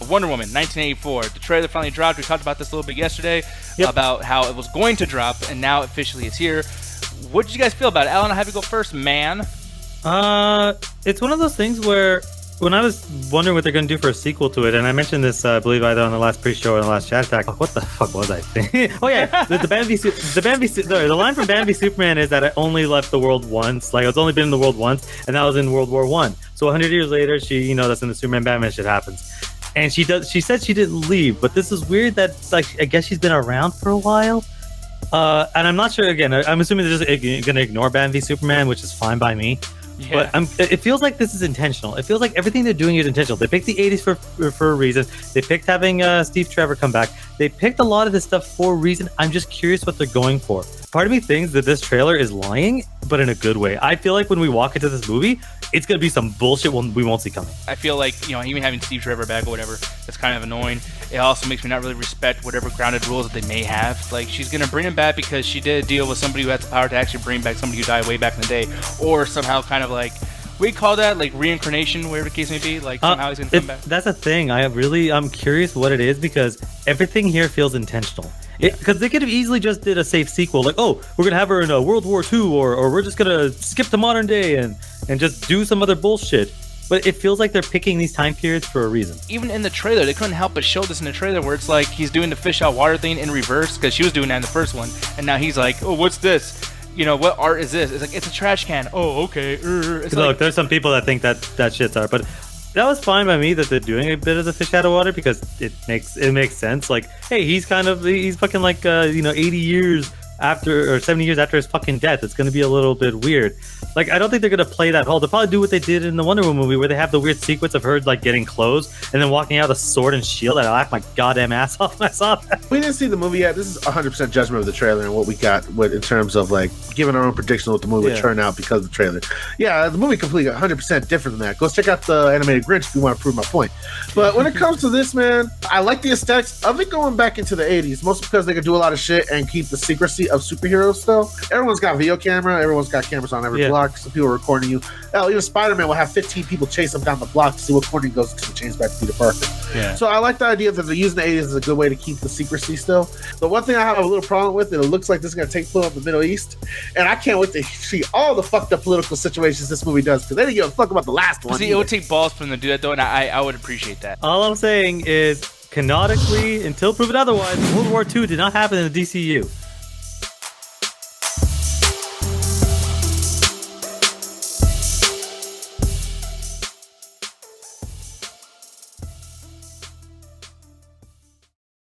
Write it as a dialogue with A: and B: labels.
A: Wonder Woman, 1984. The trailer finally dropped. We talked about this a little bit yesterday about how it was going to drop, and now officially it's here. What did you guys feel about it? Alan, I'll have you go first, man.
B: It's one of those things where when I was wondering what they're going to do for a sequel to it, and I mentioned this, I believe, either on the last pre-show or the last chat attack. What the fuck was I thinking? Oh yeah, the line from Bambi Superman is that I only left the world once. Like, it's only been in the world once, and that was in World War I. So 100 years later, she, that's in the Superman Batman shit happens. And she said she didn't leave, but this is weird that, like, I guess she's been around for a while. And I'm not sure, again, I'm assuming they're just going to ignore Bambi Superman, which is fine by me. Yeah. But it feels like this is intentional. It feels like everything they're doing is intentional. They picked the 80s for a reason. They picked having Steve Trevor come back. They picked a lot of this stuff for a reason. I'm just curious what they're going for. Part of me thinks that this trailer is lying, but in a good way. I feel like when we walk into this movie, it's going to be some bullshit we won't see coming.
A: I feel like, even having Steve Trevor back or whatever, that's kind of annoying. It also makes me not really respect whatever grounded rules that they may have. Like, she's going to bring him back because she did a deal with somebody who had the power to actually bring back somebody who died way back in the day. Or somehow kind of like, we call that like reincarnation, whatever the case may be. Like, somehow he's going to come back.
B: That's a thing. I'm curious what it is because everything here feels intentional. Because they could have easily just did a safe sequel, like, oh, we're going to have her in World War II, or we're just going to skip to modern day and just do some other bullshit. But it feels like they're picking these time periods for a reason.
A: Even in the trailer, they couldn't help but show this in the trailer where it's like he's doing the fish out water thing in reverse because she was doing that in the first one. And now he's like, oh, what's this? What art is this? It's like, it's a trash can. Oh, okay.
B: Look, there's some people that think that shit's art, but that was fine by me that they're doing a bit of the fish out of water because it makes sense. Like, hey, he's fucking like 80 years after or 70 years after his fucking death. It's gonna be a little bit weird. Like, I don't think they're gonna play that whole. They'll probably do what they did in the Wonder Woman movie where they have the weird sequence of her like getting clothes and then walking out with a sword and shield. I laughed my goddamn ass off when I saw that.
C: We didn't see the movie yet. This is 100% judgment of the trailer and what we got in terms of like giving our own prediction of what the movie would turn out because of the trailer. Yeah, the movie completely 100% different than that. Go check out the animated Grinch if you want to prove my point. But when it comes to this, man, I like the aesthetics of it going back into the 80s, mostly because they could do a lot of shit and keep the secrecy of superheroes still. Everyone's got a video camera. Everyone's got cameras on every block. Some people are recording you. Hell, even Spider-Man will have 15 people chase him down the block to see what corner he goes to change back to Peter Parker. Yeah. So I like the idea that they're using the 80s as a good way to keep the secrecy still. The one thing I have a little problem with, it looks like this is going to take place in the Middle East, and I can't wait to see all the fucked up political situations this movie does, because they didn't give a fuck about the last one.
A: See, it would take balls for them to do that, though, and I would appreciate that.
B: All I'm saying is, canonically, until proven otherwise, World War II did not happen in the DCU.